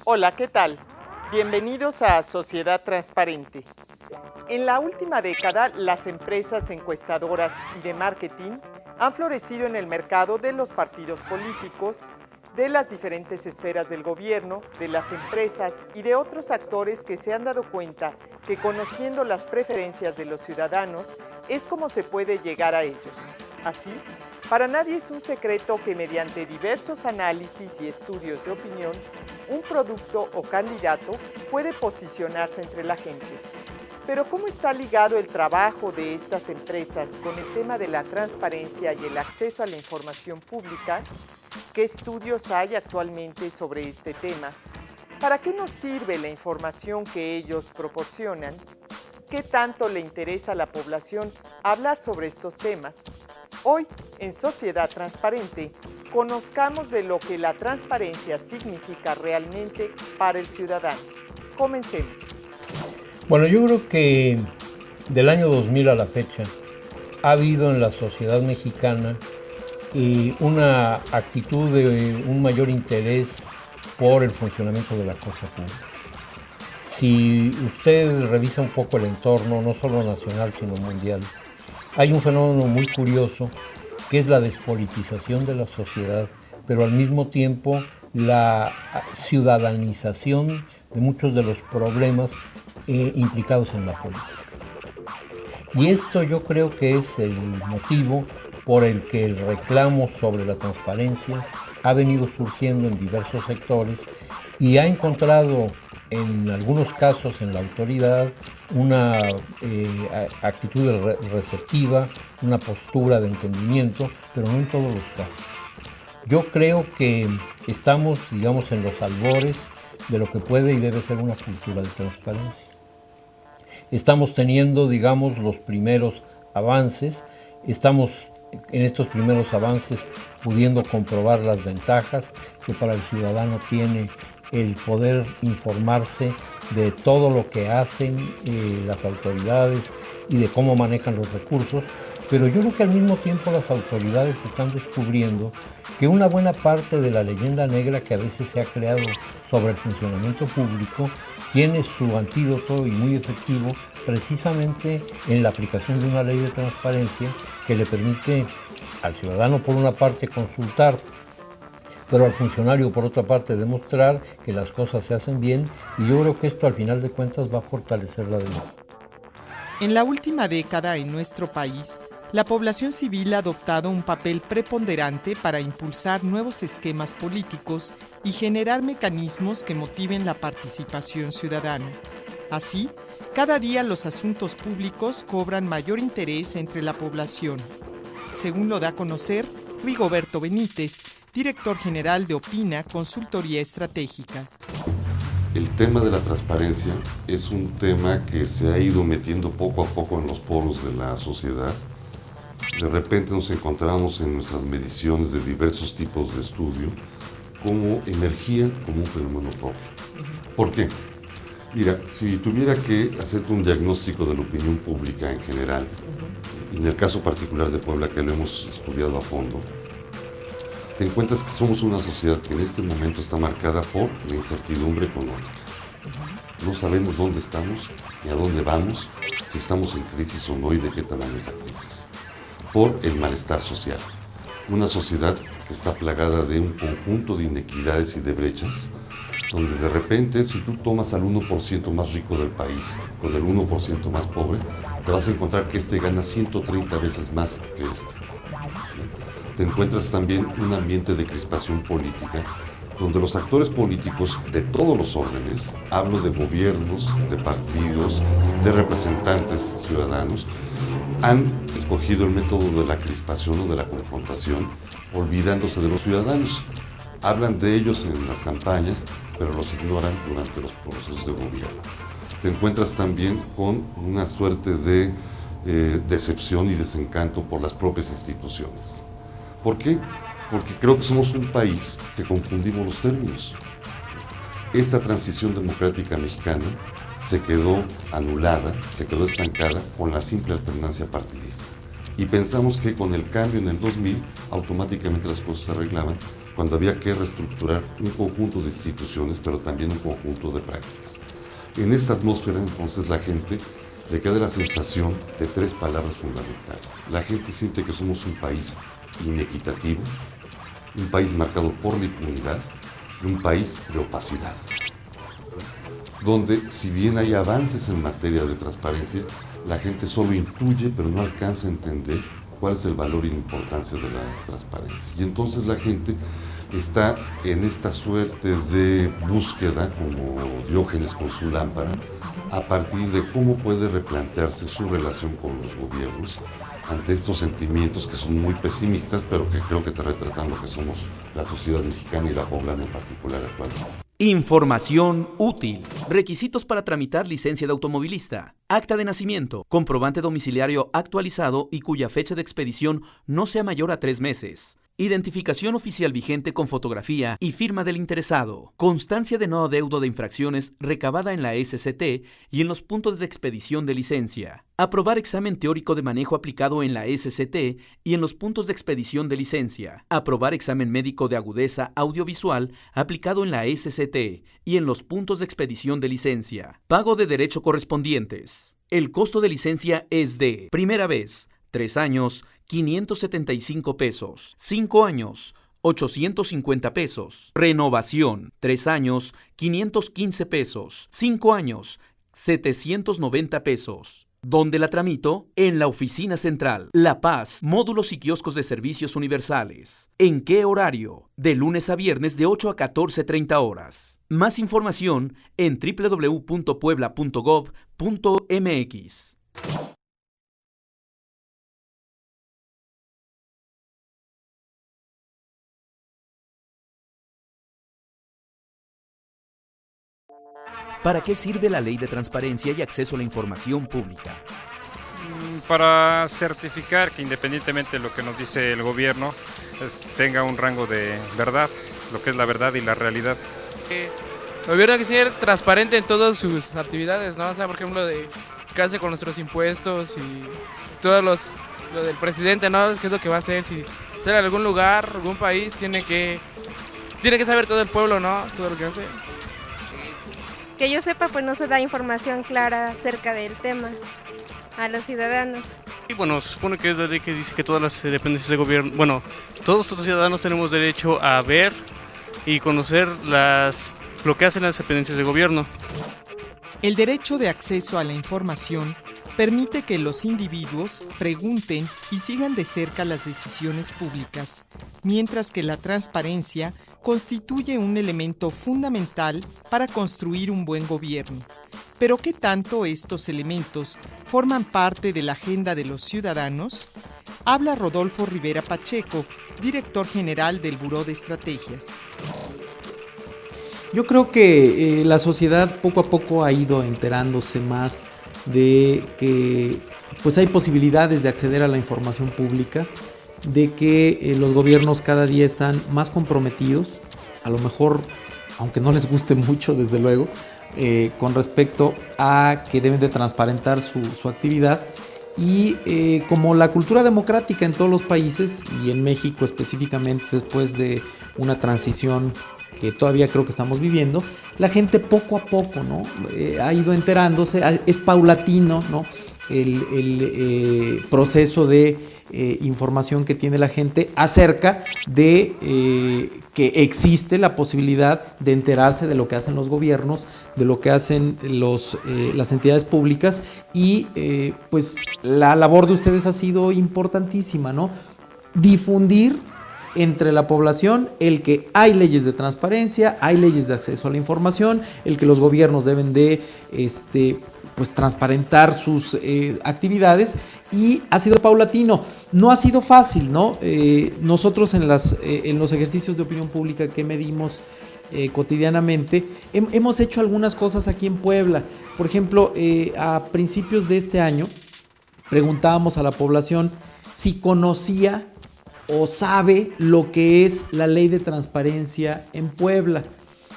Hola, ¿qué tal? Bienvenidos a Sociedad Transparente. En la última década, las empresas encuestadoras y de marketing han florecido en el mercado de los partidos políticos, de las diferentes esferas del gobierno, de las empresas y de otros actores que se han dado cuenta que conociendo las preferencias de los ciudadanos es como se puede llegar a ellos. Así, para nadie es un secreto que mediante diversos análisis y estudios de opinión, un producto o candidato puede posicionarse entre la gente. Pero ¿cómo está ligado el trabajo de estas empresas con el tema de la transparencia y el acceso a la información pública? ¿Qué estudios hay actualmente sobre este tema? ¿Para qué nos sirve la información que ellos proporcionan? ¿Qué tanto le interesa a la población hablar sobre estos temas? Hoy, en Sociedad Transparente, conozcamos de lo que la transparencia significa realmente para el ciudadano. Comencemos. Bueno, yo creo que del año 2000 a la fecha ha habido en la sociedad mexicana una actitud de un mayor interés por el funcionamiento de la cosa pública. Si usted revisa un poco el entorno, no solo nacional, sino mundial, hay un fenómeno muy curioso que es la despolitización de la sociedad, pero al mismo tiempo la ciudadanización de muchos de los problemas implicados en la política. Y esto yo creo que es el motivo por el que el reclamo sobre la transparencia ha venido surgiendo en diversos sectores y ha encontrado en algunos casos en la autoridad una actitud receptiva, una postura de entendimiento, pero no en todos los casos. Yo creo que estamos, digamos, en los albores de lo que puede y debe ser una cultura de transparencia. Estamos teniendo, digamos, los primeros avances, estamos en estos primeros avances pudiendo comprobar las ventajas que para el ciudadano tiene el poder informarse de todo lo que hacen las autoridades y de cómo manejan los recursos, pero yo creo que al mismo tiempo las autoridades están descubriendo que una buena parte de la leyenda negra que a veces se ha creado sobre el funcionamiento público tiene su antídoto y muy efectivo precisamente en la aplicación de una ley de transparencia que le permite al ciudadano por una parte consultar, pero al funcionario por otra parte demostrar que las cosas se hacen bien, y yo creo que esto al final de cuentas va a fortalecer la democracia. En la última década en nuestro país, la población civil ha adoptado un papel preponderante para impulsar nuevos esquemas políticos y generar mecanismos que motiven la participación ciudadana. Así, cada día los asuntos públicos cobran mayor interés entre la población. Según lo da a conocer Rigoberto Benítez, director general de Opina Consultoría Estratégica. El tema de la transparencia es un tema que se ha ido metiendo poco a poco en los poros de la sociedad. De repente nos encontramos en nuestras mediciones de diversos tipos de estudio como emergía como un fenómeno propio. ¿Por qué? Mira, si tuviera que hacer un diagnóstico de la opinión pública en general, en el caso particular de Puebla, que lo hemos estudiado a fondo, te encuentras que somos una sociedad que en este momento está marcada por la incertidumbre económica. No sabemos dónde estamos, ni a dónde vamos, si estamos en crisis o no y de qué tamaño es la crisis. Por el malestar social. Una sociedad que está plagada de un conjunto de inequidades y de brechas, donde de repente si tú tomas al 1% más rico del país con el 1% más pobre, te vas a encontrar que este gana 130 veces más que este. Te encuentras también un ambiente de crispación política, donde los actores políticos de todos los órdenes, hablo de gobiernos, de partidos, de representantes ciudadanos, han escogido el método de la crispación o de la confrontación, olvidándose de los ciudadanos. Hablan de ellos en las campañas, pero los ignoran durante los procesos de gobierno. Te encuentras también con una suerte de decepción y desencanto por las propias instituciones. ¿Por qué? Porque creo que somos un país que confundimos los términos. esta transición democrática mexicana se quedó anulada, se quedó estancada con la simple alternancia partidista. Y pensamos que con el cambio en el 2000 automáticamente las cosas se arreglaban cuando había que reestructurar un conjunto de instituciones, pero también un conjunto de prácticas. En esta atmósfera, entonces, la gente le queda la sensación de 3 palabras fundamentales. La gente siente que somos un país inequitativo, un país marcado por la impunidad y un país de opacidad, donde si bien hay avances en materia de transparencia, la gente solo intuye, pero no alcanza a entender cuál es el valor y la importancia de la transparencia. Y entonces la gente está en esta suerte de búsqueda, como Diógenes con su lámpara, a partir de cómo puede replantearse su relación con los gobiernos ante estos sentimientos que son muy pesimistas, pero que creo que te retratan lo que somos la sociedad mexicana y la poblana en particular actualmente. Información útil. Requisitos para tramitar licencia de automovilista. Acta de nacimiento, comprobante domiciliario actualizado y cuya fecha de expedición no sea mayor a 3 meses. Identificación oficial vigente con fotografía y firma del interesado. Constancia de no adeudo de infracciones recabada en la SCT y en los puntos de expedición de licencia. Aprobar examen teórico de manejo aplicado en la SCT y en los puntos de expedición de licencia. Aprobar examen médico de agudeza audiovisual aplicado en la SCT y en los puntos de expedición de licencia. Pago de derecho correspondientes. El costo de licencia es de: primera vez, 3 años, 575 pesos. 5 años, 850 pesos. Renovación, 3 años, 515 pesos. 5 años, 790 pesos. ¿Dónde la tramito? En la oficina central, La Paz, módulos y kioscos de servicios universales. ¿En qué horario? De lunes a viernes de 8 a 14:30 horas. Más información en www.puebla.gov.mx. ¿Para qué sirve la Ley de Transparencia y Acceso a la Información Pública? Para certificar que independientemente de lo que nos dice el gobierno, tenga un rango de verdad, lo que es la verdad y la realidad. El gobierno tiene que ser transparente en todas sus actividades, ¿no? O sea, por ejemplo, de qué hace con nuestros impuestos y lo del presidente, ¿no? ¿Qué es lo que va a hacer? Si sale a algún lugar, algún país, tiene que saber todo el pueblo, ¿no? Todo lo que hace. Que yo sepa, pues no se da información clara acerca del tema a los ciudadanos. Y bueno, se supone que es la ley que dice que todas las dependencias de gobierno, bueno, todos los ciudadanos tenemos derecho a ver y conocer lo que hacen las dependencias de gobierno. El derecho de acceso a la información permite que los individuos pregunten y sigan de cerca las decisiones públicas, mientras que la transparencia constituye un elemento fundamental para construir un buen gobierno. Pero ¿qué tanto estos elementos forman parte de la agenda de los ciudadanos? Habla Rodolfo Rivera Pacheco, director general del Buró de Estrategias. Yo creo que la sociedad poco a poco ha ido enterándose más de que pues hay posibilidades de acceder a la información pública, de que los gobiernos cada día están más comprometidos, a lo mejor, aunque no les guste mucho desde luego, con respecto a que deben de transparentar su actividad y como la cultura democrática en todos los países y en México específicamente después de una transición que todavía creo que estamos viviendo, la gente poco a poco, ¿no? Ha ido enterándose, es paulatino, ¿no? El proceso de información que tiene la gente acerca de que existe la posibilidad de enterarse de lo que hacen los gobiernos, de lo que hacen las entidades públicas y pues la labor de ustedes ha sido importantísima, ¿no? Difundir entre la población el que hay leyes de transparencia, hay leyes de acceso a la información, el que los gobiernos deben de pues transparentar sus actividades y ha sido paulatino, no ha sido fácil, ¿no? Nosotros en los ejercicios de opinión pública que medimos cotidianamente hemos hecho algunas cosas aquí en Puebla. Por ejemplo, a principios de este año preguntábamos a la población si conocía o sabe lo que es la ley de transparencia en Puebla.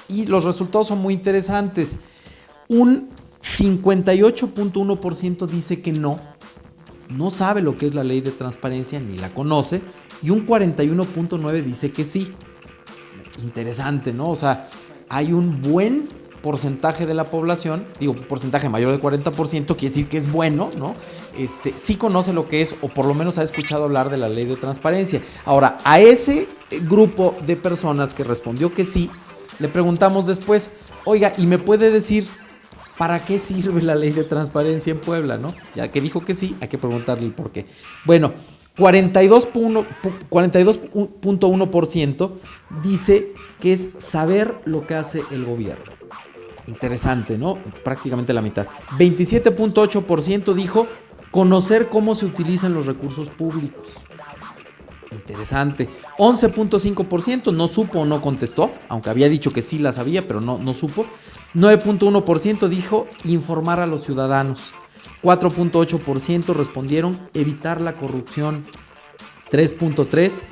Y los resultados son muy interesantes. Un 58.1% dice que no sabe lo que es la ley de transparencia ni la conoce, y un 41.9% dice que sí. Interesante, ¿no? O sea, hay un buen porcentaje de la población, digo, porcentaje mayor del 40%, quiere decir que es bueno, ¿no? Sí conoce lo que es, o por lo menos ha escuchado hablar de la ley de transparencia. Ahora, a ese grupo de personas que respondió que sí, le preguntamos después, oiga, ¿y me puede decir para qué sirve la ley de transparencia en Puebla, no? Ya que dijo que sí, hay que preguntarle el por qué. Bueno, 42.1% dice que es saber lo que hace el gobierno. Interesante, ¿no? Prácticamente la mitad. 27.8% dijo conocer cómo se utilizan los recursos públicos. Interesante. 11.5% no supo o no contestó, aunque había dicho que sí la sabía, pero no supo. 9.1% dijo informar a los ciudadanos. 4.8% respondieron evitar la corrupción. 3.3%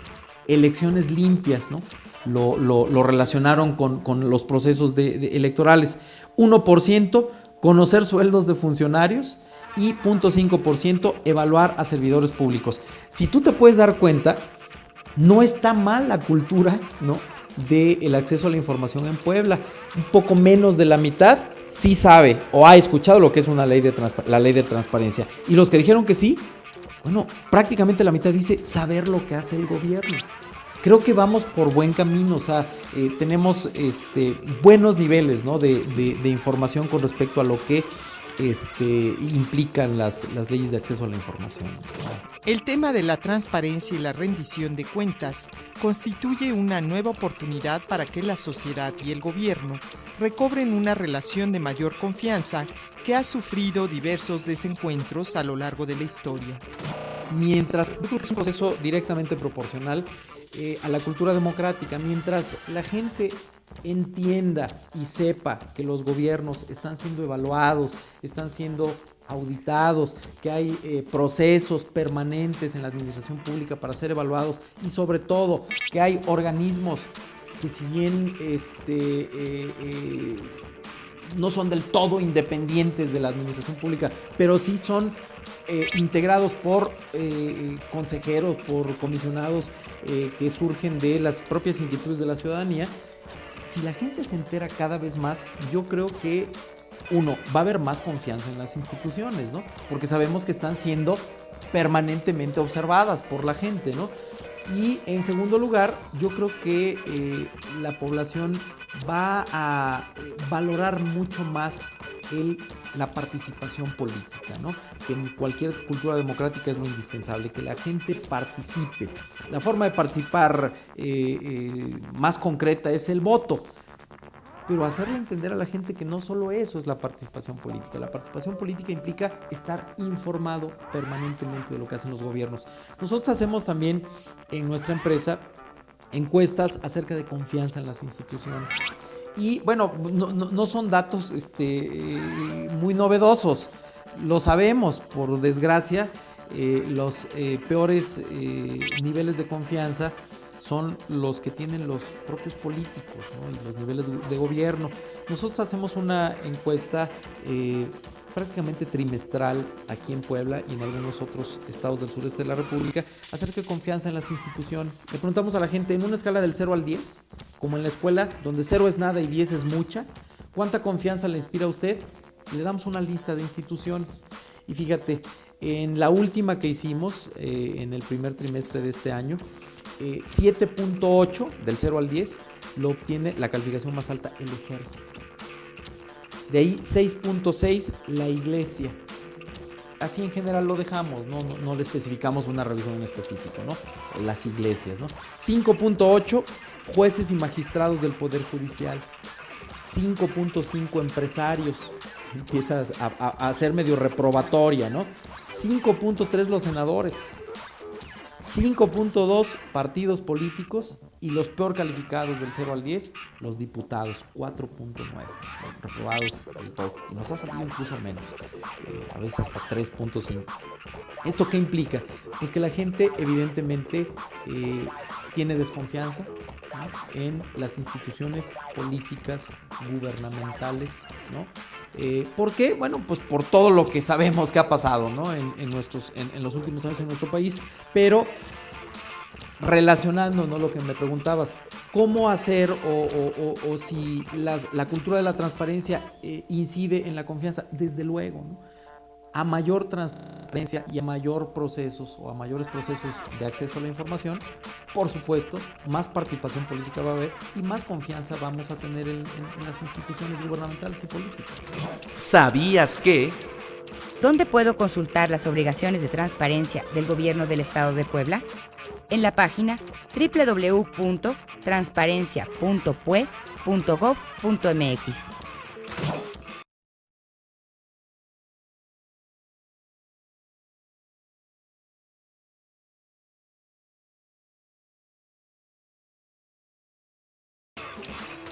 elecciones limpias, ¿no? Lo relacionaron con los procesos electorales. 1% conocer sueldos de funcionarios. Y 0.5% evaluar a servidores públicos. Si tú te puedes dar cuenta, no está mal la cultura, ¿no?, del acceso a la información en Puebla. Un poco menos de la mitad sí sabe o ha escuchado lo que es la ley de transparencia. Y los que dijeron que sí, bueno, prácticamente la mitad dice saber lo que hace el gobierno. Creo que vamos por buen camino, o sea, tenemos buenos niveles, ¿no?, de información con respecto a lo que implican las leyes de acceso a la información. El tema de la transparencia y la rendición de cuentas constituye una nueva oportunidad para que la sociedad y el gobierno recobren una relación de mayor confianza que ha sufrido diversos desencuentros a lo largo de la historia. Mientras, yo creo que es un proceso directamente proporcional a la cultura democrática. Mientras la gente entienda y sepa que los gobiernos están siendo evaluados, están siendo auditados, que hay procesos permanentes en la administración pública para ser evaluados, y sobre todo que hay organismos que, si bien no son del todo independientes de la administración pública, pero sí son integrados por consejeros, por comisionados que surgen de las propias inquietudes de la ciudadanía. Si la gente se entera cada vez más, yo creo que va a haber más confianza en las instituciones, ¿no? Porque sabemos que están siendo permanentemente observadas por la gente, ¿no? Y en segundo lugar, yo creo que la población va a valorar mucho más la participación política, ¿no? Que en cualquier cultura democrática es muy indispensable que la gente participe. La forma de participar más concreta es el voto, pero hacerle entender a la gente que no solo eso es la participación política. La participación política implica estar informado permanentemente de lo que hacen los gobiernos. Nosotros hacemos también en nuestra empresa encuestas acerca de confianza en las instituciones. Y bueno, no son datos muy novedosos. Lo sabemos, por desgracia, los peores niveles de confianza son los que tienen los propios políticos, ¿no?, y los niveles de gobierno. Nosotros hacemos una encuesta prácticamente trimestral aquí en Puebla y en algunos otros estados del sureste de la República acerca de confianza en las instituciones. Le preguntamos a la gente en una escala del 0 al 10, como en la escuela, donde 0 es nada y 10 es mucha, ¿cuánta confianza le inspira a usted? Y le damos una lista de instituciones. Y fíjate, en la última que hicimos, en el primer trimestre de este año, 7.8 del 0 al 10 lo obtiene la calificación más alta, el ejército. De ahí 6.6 la iglesia. Así en general lo dejamos, no le especificamos una religión en específico, ¿no? Las iglesias, ¿no? 5.8 jueces y magistrados del Poder Judicial. 5.5 empresarios. Empieza a ser medio reprobatoria, ¿no? 5.3 los senadores. 5.2 partidos políticos, y los peor calificados del 0 al 10, los diputados, 4.9 reprobados del todo, y nos ha salido incluso menos, a veces hasta 3.5. ¿Esto qué implica? Pues que la gente evidentemente tiene desconfianza, ¿no?, en las instituciones políticas gubernamentales, ¿no? ¿Por qué? Bueno, pues por todo lo que sabemos que ha pasado, ¿no?, en los últimos años en nuestro país, pero relacionando, ¿no?, lo que me preguntabas, cómo hacer o si la cultura de la transparencia incide en la confianza, desde luego, ¿no? A mayor transparencia y a mayores procesos de acceso a la información, por supuesto, más participación política va a haber y más confianza vamos a tener en las instituciones gubernamentales y políticas. ¿Sabías que? ¿Dónde puedo consultar las obligaciones de transparencia del Gobierno del Estado de Puebla? En la página www.transparencia.pue.gov.mx.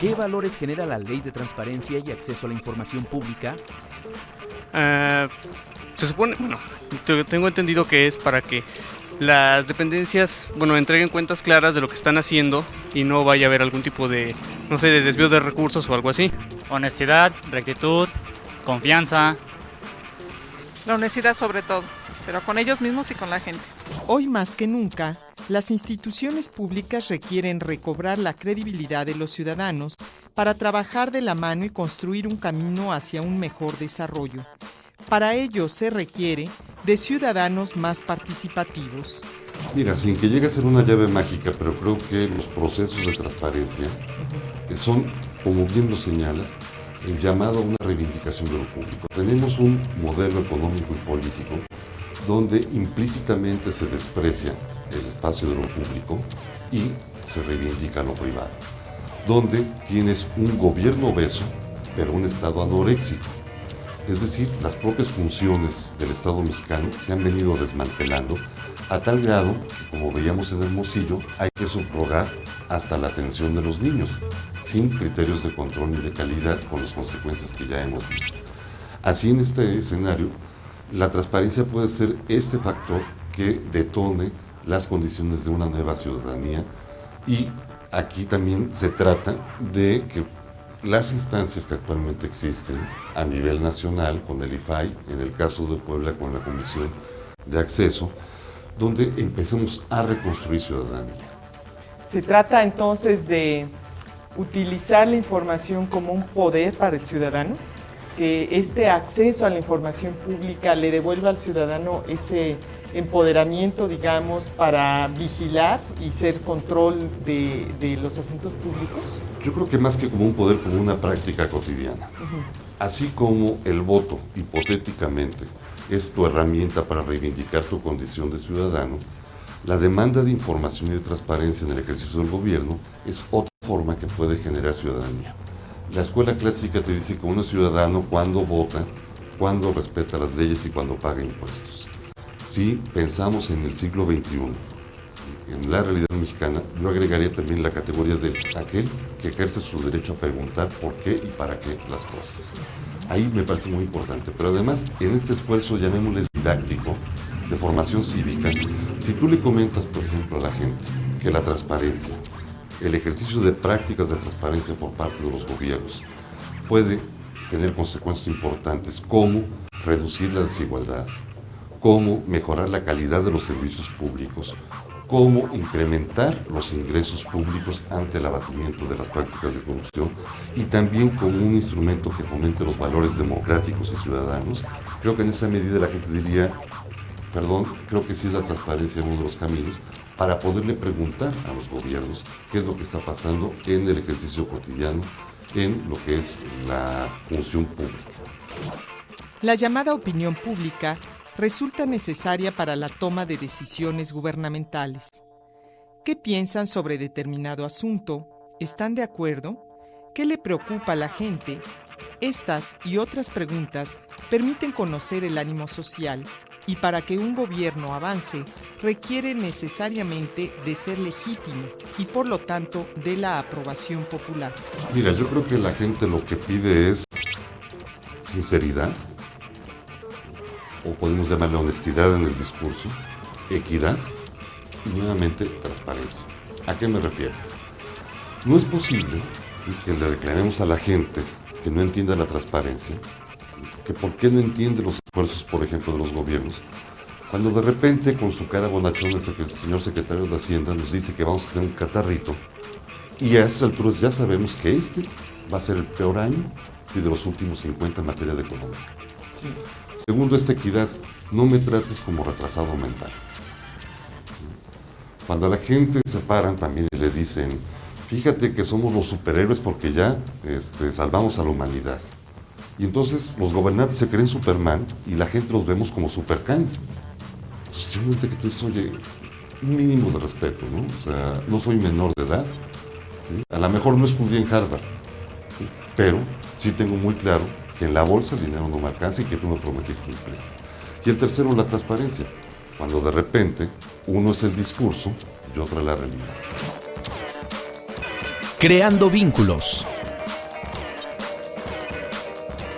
¿Qué valores genera la Ley de Transparencia y Acceso a la Información Pública? Se supone, bueno, tengo entendido que es para que las dependencias, entreguen cuentas claras de lo que están haciendo y no vaya a haber algún tipo de, de desvío de recursos o algo así. Honestidad, rectitud, confianza. La honestidad sobre todo, pero con ellos mismos y con la gente. Hoy más que nunca, las instituciones públicas requieren recobrar la credibilidad de los ciudadanos para trabajar de la mano y construir un camino hacia un mejor desarrollo. Para ello se requiere de ciudadanos más participativos. Mira, sin que llegue a ser una llave mágica, pero creo que los procesos de transparencia son, como bien lo señalas, el llamado a una reivindicación de lo público. Tenemos un modelo económico y político donde implícitamente se desprecia el espacio de lo público y se reivindica lo privado, donde tienes un gobierno obeso, pero un Estado anoréxico. Es decir, las propias funciones del Estado mexicano se han venido desmantelando a tal grado que, como veíamos en Hermosillo, hay que subrogar hasta la atención de los niños, sin criterios de control ni de calidad, con las consecuencias que ya hemos visto. Así, en este escenario, la transparencia puede ser este factor que detone las condiciones de una nueva ciudadanía, y aquí también se trata de que las instancias que actualmente existen a nivel nacional, con el IFAI, en el caso de Puebla con la Comisión de Acceso, donde empecemos a reconstruir ciudadanía. Se trata entonces de utilizar la información como un poder para el ciudadano, que este acceso a la información pública le devuelva al ciudadano ese empoderamiento, digamos, para vigilar y ser control de los asuntos públicos. Yo creo que más que como un poder, como una práctica cotidiana. Así como el voto, hipotéticamente, es tu herramienta para reivindicar tu condición de ciudadano, la demanda de información y de transparencia en el ejercicio del gobierno es otra forma que puede generar ciudadanía. La escuela clásica te dice que uno es ciudadano cuando vota, cuando respeta las leyes y cuando paga impuestos. Si pensamos en el siglo XXI, en la realidad mexicana, yo agregaría también la categoría de aquel que ejerce su derecho a preguntar por qué y para qué las cosas. Ahí me parece muy importante, pero además en este esfuerzo, llamémosle didáctico, de formación cívica, si tú le comentas, por ejemplo, a la gente que la transparencia, el ejercicio de prácticas de transparencia por parte de los gobiernos puede tener consecuencias importantes como reducir la desigualdad, cómo mejorar la calidad de los servicios públicos, cómo incrementar los ingresos públicos ante el abatimiento de las prácticas de corrupción y también como un instrumento que fomente los valores democráticos y ciudadanos. Creo que en esa medida la gente diría, creo que sí es la transparencia uno de los caminos para poderle preguntar a los gobiernos qué es lo que está pasando en el ejercicio cotidiano, en lo que es la función pública. La llamada opinión pública resulta necesaria para la toma de decisiones gubernamentales. ¿Qué piensan sobre determinado asunto? ¿Están de acuerdo? ¿Qué le preocupa a la gente? Estas y otras preguntas permiten conocer el ánimo social, y para que un gobierno avance requiere necesariamente de ser legítimo y por lo tanto de la aprobación popular. Mira, yo creo que la gente lo que pide es sinceridad, o podemos llamarle honestidad en el discurso, equidad y nuevamente transparencia. ¿A qué me refiero? No es posible, ¿sí?, que le reclamemos a la gente que no entienda la transparencia, ¿sí?, que por qué no entiende los esfuerzos, por ejemplo, de los gobiernos, cuando de repente con su cara bonachón el señor secretario de Hacienda nos dice que vamos a tener un catarrito, y a esas alturas ya sabemos que este va a ser el peor año de los últimos 50 en materia de economía. Sí. Segundo, esta equidad, no me trates como retrasado mental. Cuando a la gente se paran también y le dicen, fíjate que somos los superhéroes porque ya salvamos a la humanidad. Y entonces los gobernantes se creen Superman y la gente los vemos como Supercan. Entonces yo que tú dices, oye, un mínimo de respeto, ¿no? O sea, no soy menor de edad, ¿sí? A lo mejor no estudié en Harvard, ¿sí?, pero sí tengo muy claro que en la bolsa el dinero no me alcanza y que tú me prometiste empleo. Y el tercero, la transparencia. Cuando de repente uno es el discurso y otro es la realidad. Creando vínculos.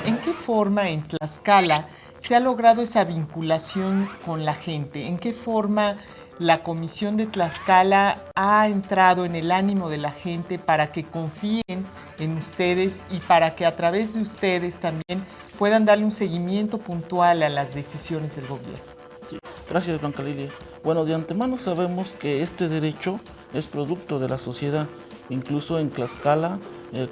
¿En qué forma en Tlaxcala se ha logrado esa vinculación con la gente? ¿En qué forma la Comisión de Tlaxcala ha entrado en el ánimo de la gente para que confíen en ustedes y para que a través de ustedes también puedan darle un seguimiento puntual a las decisiones del gobierno? Sí, gracias, Blanca Lilia. Bueno, de antemano sabemos que este derecho es producto de la sociedad. Incluso en Tlaxcala,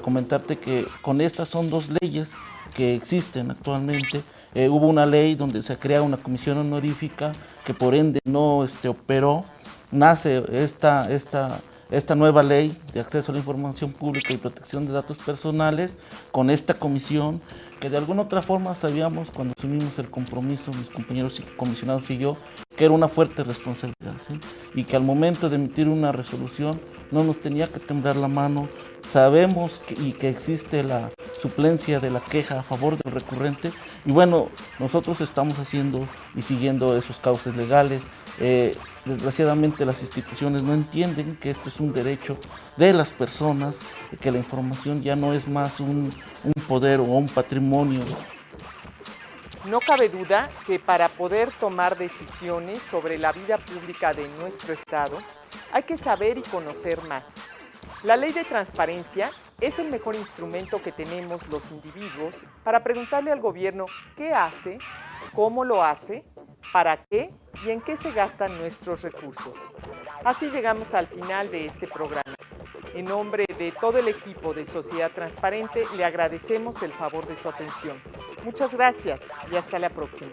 comentarte que con estas son dos leyes que existen actualmente. Hubo una ley donde se crea una comisión honorífica que por ende no operó. Nace esta nueva ley de acceso a la información pública y protección de datos personales con esta comisión que de alguna otra forma sabíamos cuando asumimos el compromiso, mis compañeros comisionados y yo, que era una fuerte responsabilidad, ¿sí? Y que al momento de emitir una resolución no nos tenía que temblar la mano. Sabemos que existe la suplencia de la queja a favor del recurrente y bueno, nosotros estamos haciendo y siguiendo esos cauces legales. Desgraciadamente las instituciones no entienden que esto es un derecho de las personas, que la información ya no es más un poder o un patrimonio. No cabe duda que para poder tomar decisiones sobre la vida pública de nuestro Estado, hay que saber y conocer más. La ley de transparencia es el mejor instrumento que tenemos los individuos para preguntarle al gobierno qué hace, cómo lo hace, para qué y en qué se gastan nuestros recursos. Así llegamos al final de este programa. En nombre de todo el equipo de Sociedad Transparente, le agradecemos el favor de su atención. Muchas gracias y hasta la próxima.